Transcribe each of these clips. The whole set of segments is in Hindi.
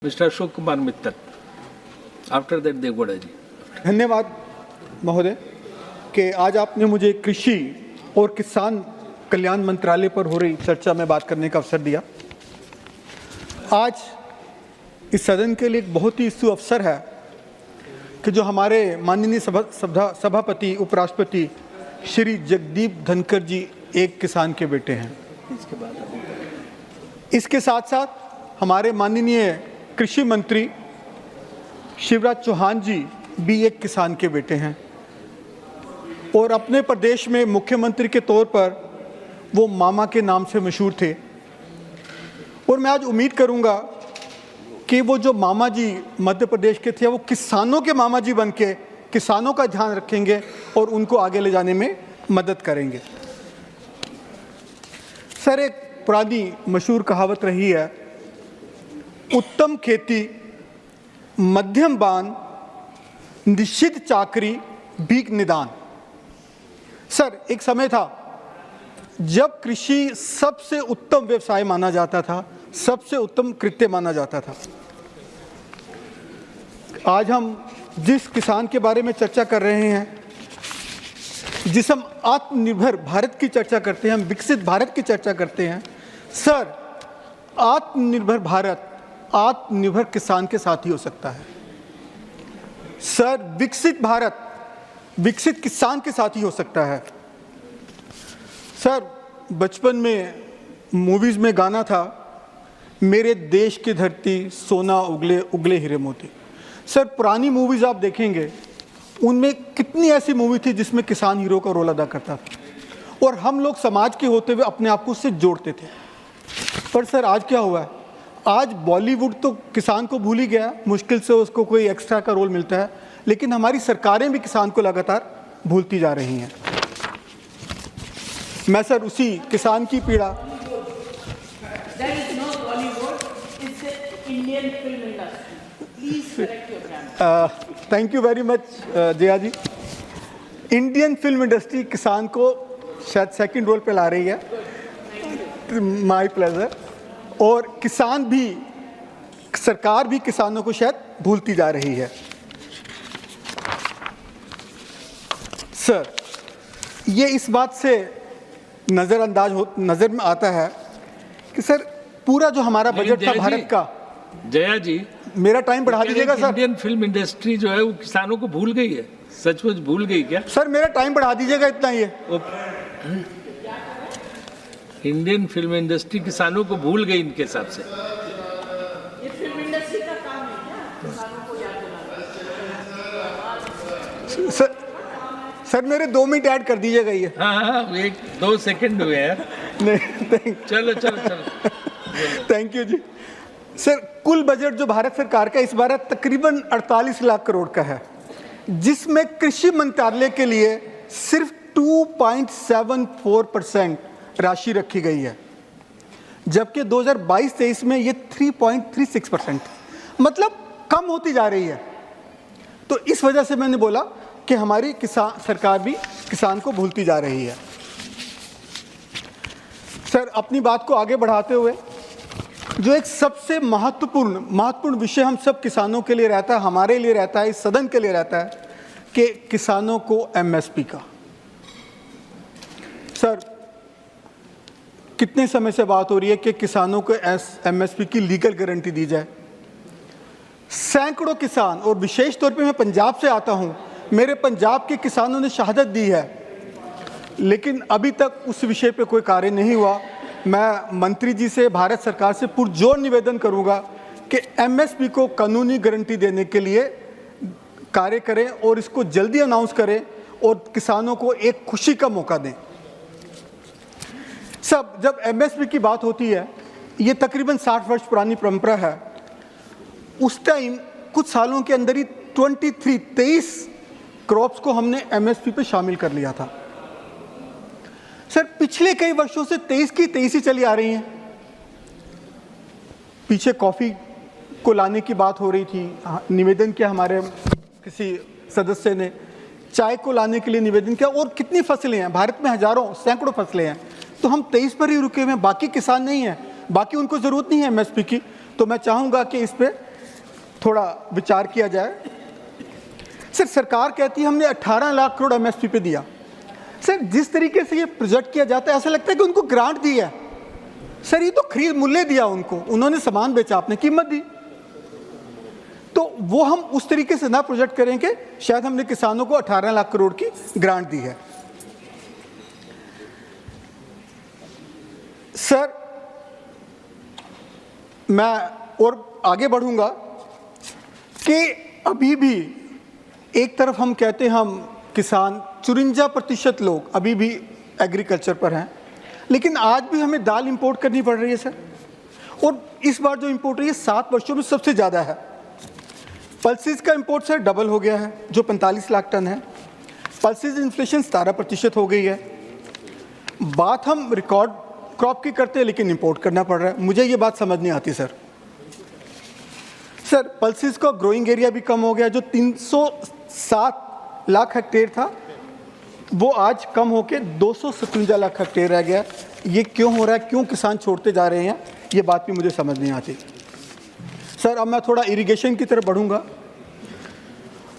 Mr. Ashok Kumar Mittal. After that, Devgowda ji. धन्यवाद महोदय कि आज आपने मुझे कृषि और किसान कल्याण मंत्रालय पर हो रही चर्चा में बात करने का अवसर दिया। आज इस सदन के लिए एक बहुत ही सुअवसर है कि जो हमारे माननीय सभापति उपराष्ट्रपति श्री जगदीप धनखड़ जी एक किसान के बेटे हैं। इसके साथ साथ हमारे माननीय कृषि मंत्री शिवराज चौहान जी भी एक किसान के बेटे हैं और अपने प्रदेश में मुख्यमंत्री के तौर पर वो मामा के नाम से मशहूर थे। और मैं आज उम्मीद करूंगा कि वो जो मामा जी मध्य प्रदेश के थे वो किसानों के मामा जी बन के किसानों का ध्यान रखेंगे और उनको आगे ले जाने में मदद करेंगे। सर, एक पुरानी मशहूर कहावत रही है, उत्तम खेती मध्यम बान निश्चित चाकरी भीख निदान। सर, एक समय था जब कृषि सबसे उत्तम व्यवसाय माना जाता था, सबसे उत्तम कृत्य माना जाता था। आज हम जिस किसान के बारे में चर्चा कर रहे हैं, जिस हम आत्मनिर्भर भारत की चर्चा करते हैं, हम विकसित भारत की चर्चा करते हैं, सर आत्मनिर्भर भारत आत्मनिर्भर किसान के साथ ही हो सकता है। सर, विकसित भारत विकसित किसान के साथ ही हो सकता है। सर, बचपन में मूवीज में गाना था, मेरे देश की धरती सोना उगले उगले हीरे मोती। सर, पुरानी मूवीज आप देखेंगे उनमें कितनी ऐसी मूवी थी जिसमें किसान हीरो का रोल अदा करता था और हम लोग समाज के होते हुए अपने आप को उससे जोड़ते थे। पर सर, आज क्या हुआ है? आज बॉलीवुड तो किसान को भूल ही गया, मुश्किल से उसको कोई एक्स्ट्रा का रोल मिलता है, लेकिन हमारी सरकारें भी किसान को लगातार भूलती जा रही हैं। मैं सर उसी किसान की पीड़ा thank you very much Jaya ji. Indian film industry किसान को शायद सेकंड रोल पे ला रही है। My pleasure. और किसान भी, सरकार भी किसानों को शायद भूलती जा रही है। सर, ये इस बात से नजर में आता है कि सर पूरा जो हमारा बजट था भारत का। जया जी, मेरा टाइम बढ़ा दीजिएगा सर। इंडियन फिल्म इंडस्ट्री जो है वो किसानों को भूल गई है, सचमुच भूल गई क्या? सर, मेरा टाइम बढ़ा दीजिएगा, इतना ही है। इंडियन फिल्म इंडस्ट्री किसानों को भूल गई इनके हिसाब से। ये फिल्म इंडस्ट्री का काम है क्या, किसानों को याद दिलाना? सर मेरे 2 मिनट ऐड कर दीजिएगा ये। हाँ, 1-2 सेकंड हुए हैं। नहीं, चलो। थैंक यू जी। सर, कुल बजट जो भारत सरकार का इस बार तकरीबन 48 लाख करोड़ का है, जिसमें कृषि मंत्रालय के लिए सिर्फ 2.74% राशि रखी गई है, जबकि 2022-23 में ये 3.36%, मतलब कम होती जा रही है। तो इस वजह से मैंने बोला कि हमारी सरकार भी किसान को भूलती जा रही है। सर, अपनी बात को आगे बढ़ाते हुए जो एक सबसे महत्वपूर्ण विषय हम सब किसानों के लिए रहता है, हमारे लिए रहता है, इस सदन के लिए रहता है कि किसानों को एमएसपी का। सर, कितने समय से बात हो रही है कि किसानों को एमएसपी की लीगल गारंटी दी जाए। सैकड़ों किसान, और विशेष तौर पे मैं पंजाब से आता हूं, मेरे पंजाब के किसानों ने शहादत दी है, लेकिन अभी तक उस विषय पे कोई कार्य नहीं हुआ। मैं मंत्री जी से, भारत सरकार से पुरजोर निवेदन करूंगा कि एमएसपी को कानूनी गारंटी देने के लिए कार्य करें और इसको जल्दी अनाउंस करें और किसानों को एक खुशी का मौका दें। सब जब एमएसपी की बात होती है, ये तकरीबन 60 वर्ष पुरानी परंपरा है। उस टाइम कुछ सालों के अंदर ही 23 क्रॉप्स को हमने एमएसपी पे शामिल कर लिया था। सर, पिछले कई वर्षों से 23 की 23 ही चली आ रही हैं। पीछे कॉफी को लाने की बात हो रही थी, निवेदन किया हमारे किसी सदस्य ने, चाय को लाने के लिए निवेदन किया, और कितनी फसलें हैं भारत में, हजारों सैकड़ों फसलें हैं। तो हम 23 पर ही रुके हुए हैं, बाकी किसान नहीं हैं, बाकी उनको ज़रूरत नहीं है एमएसपी की। तो मैं चाहूँगा कि इस पर थोड़ा विचार किया जाए। सर, सरकार कहती है हमने 18 लाख करोड़ एमएसपी पे दिया। सर, जिस तरीके से ये प्रोजेक्ट किया जाता है ऐसा लगता है कि उनको ग्रांट दी है। सर, ये तो खरीद मूल्य दिया उनको, उन्होंने सामान बेचा, आपने कीमत दी। तो वो हम उस तरीके से ना प्रोजेक्ट करें कि शायद हमने किसानों को 18 लाख करोड़ की ग्रांट दी है। सर, मैं और आगे बढ़ूंगा कि अभी भी एक तरफ हम कहते हैं हम किसान 54% लोग अभी भी एग्रीकल्चर पर हैं, लेकिन आज भी हमें दाल इंपोर्ट करनी पड़ रही है सर। और इस बार जो इंपोर्ट रही है 7 वर्षों में सबसे ज़्यादा है। पल्सेस का इंपोर्ट सर डबल हो गया है, जो 45 लाख टन है। पल्सेस इन्फ्लेशन 17% हो गई है। बात हम रिकॉर्ड क्रॉप की करते हैं, लेकिन इंपोर्ट करना पड़ रहा है। मुझे ये बात समझ नहीं आती सर। सर, पल्सेस का ग्रोइंग एरिया भी कम हो गया, जो 307 लाख हेक्टेयर था वो आज कम होकर 257 लाख हेक्टेयर रह गया। ये क्यों हो रहा है, क्यों किसान छोड़ते जा रहे हैं, ये बात भी मुझे समझ नहीं आती। सर, अब मैं थोड़ा इरिगेशन की तरफ बढ़ूंगा।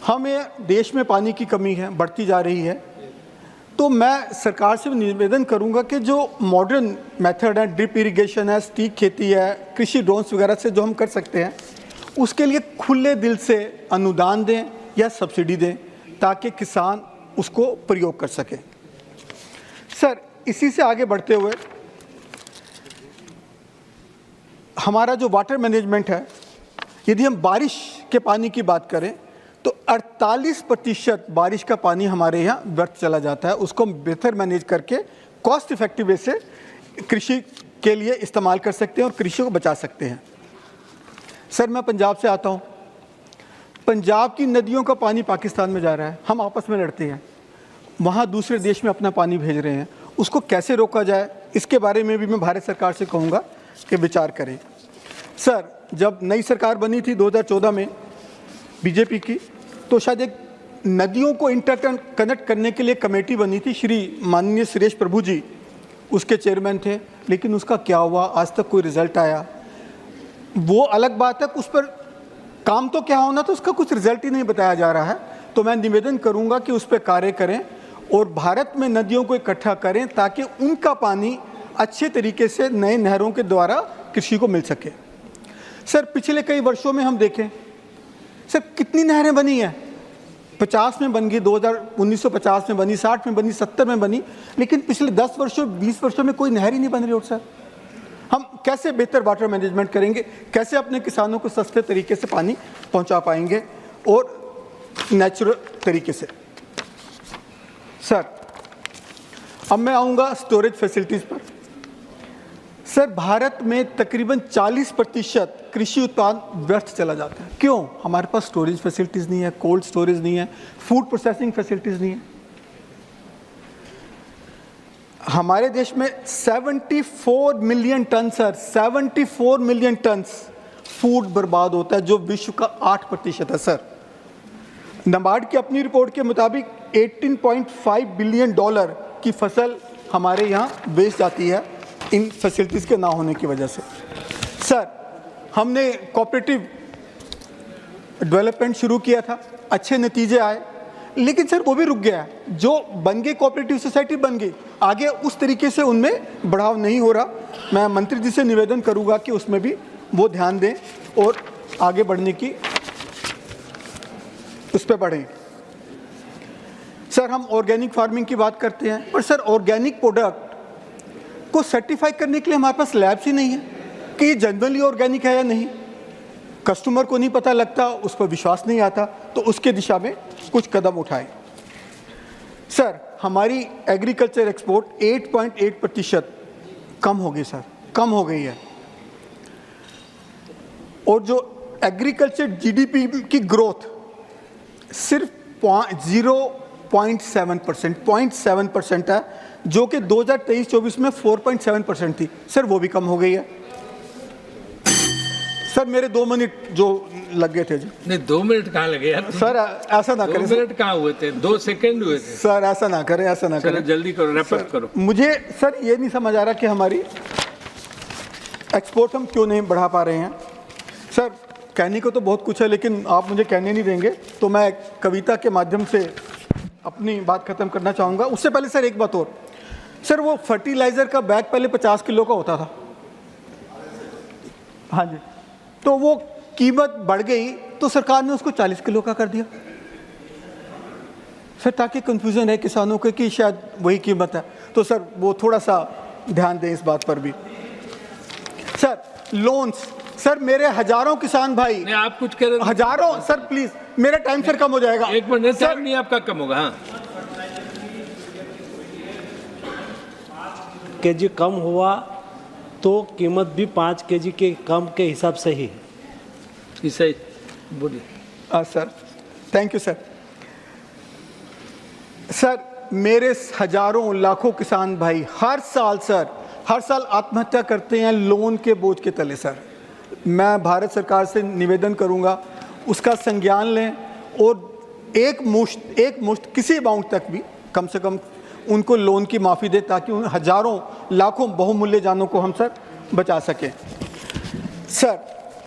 हमें देश में पानी की कमी है, बढ़ती जा रही है। तो मैं सरकार से निवेदन करूंगा कि जो मॉडर्न मेथड है, ड्रिप इरिगेशन है, सटीक खेती है, कृषि ड्रोन्स वगैरह से जो हम कर सकते हैं, उसके लिए खुले दिल से अनुदान दें या सब्सिडी दें, ताकि किसान उसको प्रयोग कर सके। सर, इसी से आगे बढ़ते हुए हमारा जो वाटर मैनेजमेंट है, यदि हम बारिश के पानी की बात करें तो 48% बारिश का पानी हमारे यहाँ व्यर्थ चला जाता है। उसको हम बेहतर मैनेज करके कॉस्ट इफेक्टिव वे से कृषि के लिए इस्तेमाल कर सकते हैं और कृषि को बचा सकते हैं। सर, मैं पंजाब से आता हूँ। पंजाब की नदियों का पानी पाकिस्तान में जा रहा है, हम आपस में लड़ते हैं, वहाँ दूसरे देश में अपना पानी भेज रहे हैं। उसको कैसे रोका जाए, इसके बारे में भी मैं भारत सरकार से कहूँगा कि विचार करें। सर, जब नई सरकार बनी थी 2014 में बीजेपी की, तो शायद एक नदियों को इंटरकनेक्ट करने के लिए कमेटी बनी थी। श्री माननीय सुरेश प्रभु जी उसके चेयरमैन थे, लेकिन उसका क्या हुआ, आज तक कोई रिजल्ट आया वो अलग बात है। उस पर काम तो क्या होना था, उसका कुछ रिजल्ट ही नहीं बताया जा रहा है। तो मैं निवेदन करूंगा कि उस पर कार्य करें और भारत में नदियों को इकट्ठा करें, ताकि उनका पानी अच्छे तरीके से नए नहरों के द्वारा कृषि को मिल सके। सर, पिछले कई वर्षों में हम देखें सर, कितनी नहरें बनी हैं। 50 में बन गई, 1950 में बनी, 60 में बनी, 70 में बनी, लेकिन पिछले 10 वर्षों 20 वर्षों में कोई नहर ही नहीं बन रही। और सर, हम कैसे बेहतर वाटर मैनेजमेंट करेंगे, कैसे अपने किसानों को सस्ते तरीके से पानी पहुंचा पाएंगे और नेचुरल तरीके से। सर, अब मैं आऊँगा स्टोरेज फैसिलिटीज़ पर। सर, भारत में तकरीबन 40% कृषि उत्पाद व्यर्थ चला जाता है। क्यों? हमारे पास स्टोरेज फैसिलिटीज़ नहीं है, कोल्ड स्टोरेज नहीं है, फूड प्रोसेसिंग फैसिलिटीज़ नहीं है। हमारे देश में 74 million ton sir, 74 million ton food बर्बाद होता है, जो विश्व का 8% है। सर, नबार्ड की अपनी रिपोर्ट के मुताबिक $18.5 बिलियन की फसल हमारे यहाँ बेच जाती है इन फैसिलिटीज़ के ना होने की वजह से। सर, हमने कोऑपरेटिव डेवलपमेंट शुरू किया था, अच्छे नतीजे आए, लेकिन सर वो भी रुक गया है। जो बन गई कोऑपरेटिव सोसाइटी बन गई, आगे उस तरीके से उनमें बढ़ाव नहीं हो रहा। मैं मंत्री जी से निवेदन करूंगा कि उसमें भी वो ध्यान दें और आगे बढ़ने की उस पर बढ़ें। सर, हम ऑर्गेनिक फार्मिंग की बात करते हैं, पर सर ऑर्गेनिक प्रोडक्ट को सर्टिफाई करने के लिए हमारे पास लैब्स ही नहीं है कि ये जनरली ऑर्गेनिक है या नहीं। कस्टमर को नहीं पता लगता, उस पर विश्वास नहीं आता, तो उसके दिशा में कुछ कदम उठाएं। सर, हमारी एग्रीकल्चर एक्सपोर्ट 8.8% कम हो गई सर, कम हो गई है। और जो एग्रीकल्चर जीडीपी की ग्रोथ सिर्फ 0.7% है, जो कि 2023-24 में 4.7% थी। सर, वो भी कम हो गई है। सर, मेरे 2 मिनट जो लग गए थे जी। नहीं, 2 मिनट कहाँ लगे यार? सर, ऐसा ना करें। 2 मिनट कहाँ हुए थे? 2 सेकंड हुए थे। सर, ऐसा ना करें, ऐसा ना करें। जल्दी करो, रैप अप करो। मुझे सर ये नहीं समझ आ रहा कि हमारी एक्सपोर्ट हम क्यों नहीं बढ़ा पा रहे हैं। सर, कहने को तो बहुत कुछ है, लेकिन आप मुझे कहने नहीं देंगे, तो मैं कविता के माध्यम से अपनी बात खत्म करना चाहूँगा। उससे पहले सर एक बात और, सर वो फर्टिलाइज़र का बैग पहले 50 किलो का होता था, हाँ जी, तो वो कीमत बढ़ गई तो सरकार ने उसको 40 किलो का कर दिया सर, ताकि कंफ्यूजन है किसानों को कि शायद वही कीमत है। तो सर वो थोड़ा सा ध्यान दें इस बात पर भी। सर लोन्स, सर मेरे हजारों किसान भाई, नहीं आप कुछ कह रहे थे। हजारों, सर प्लीज मेरा टाइम सर कम हो जाएगा। एक मिनट, सर, टाइम नहीं आपका कम होगा। हाँ, केजी कम हुआ तो कीमत भी 5 केजी के कम के हिसाब से ही है। सही बोलिए। Sir thank you sir. Sir मेरे हजारों लाखों किसान भाई हर साल आत्महत्या करते हैं लोन के बोझ के तले। सर मैं भारत सरकार से निवेदन करूंगा उसका संज्ञान लें और एक मुश्त किसी अमाउंट तक भी कम से कम उनको लोन की माफ़ी दे, ताकि उन हजारों लाखों बहुमूल्य जानों को हम सर बचा सकें। सर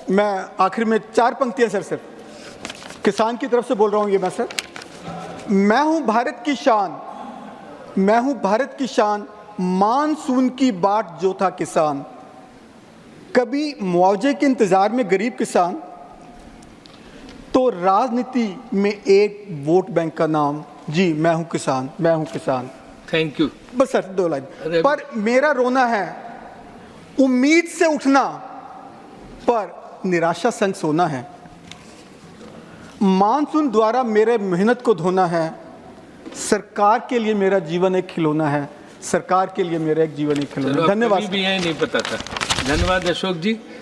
मैं आखिर में 4 पंक्तियां सर सिर्फ किसान की तरफ से बोल रहा हूं ये मैं सर। मैं हूं भारत की शान, मानसून की बाट जो था किसान, कभी मुआवजे के इंतजार में गरीब किसान, तो राजनीति में एक वोट बैंक का नाम, जी मैं हूं किसान। Thank you. बस सर 2 लाइन। पर मेरा रोना है, उम्मीद से उठना पर निराशा संग सोना है, मानसून द्वारा मेरे मेहनत को धोना है, सरकार के लिए मेरा जीवन एक खिलौना है, धन्यवाद। भी यही नहीं पता था। धन्यवाद अशोक जी।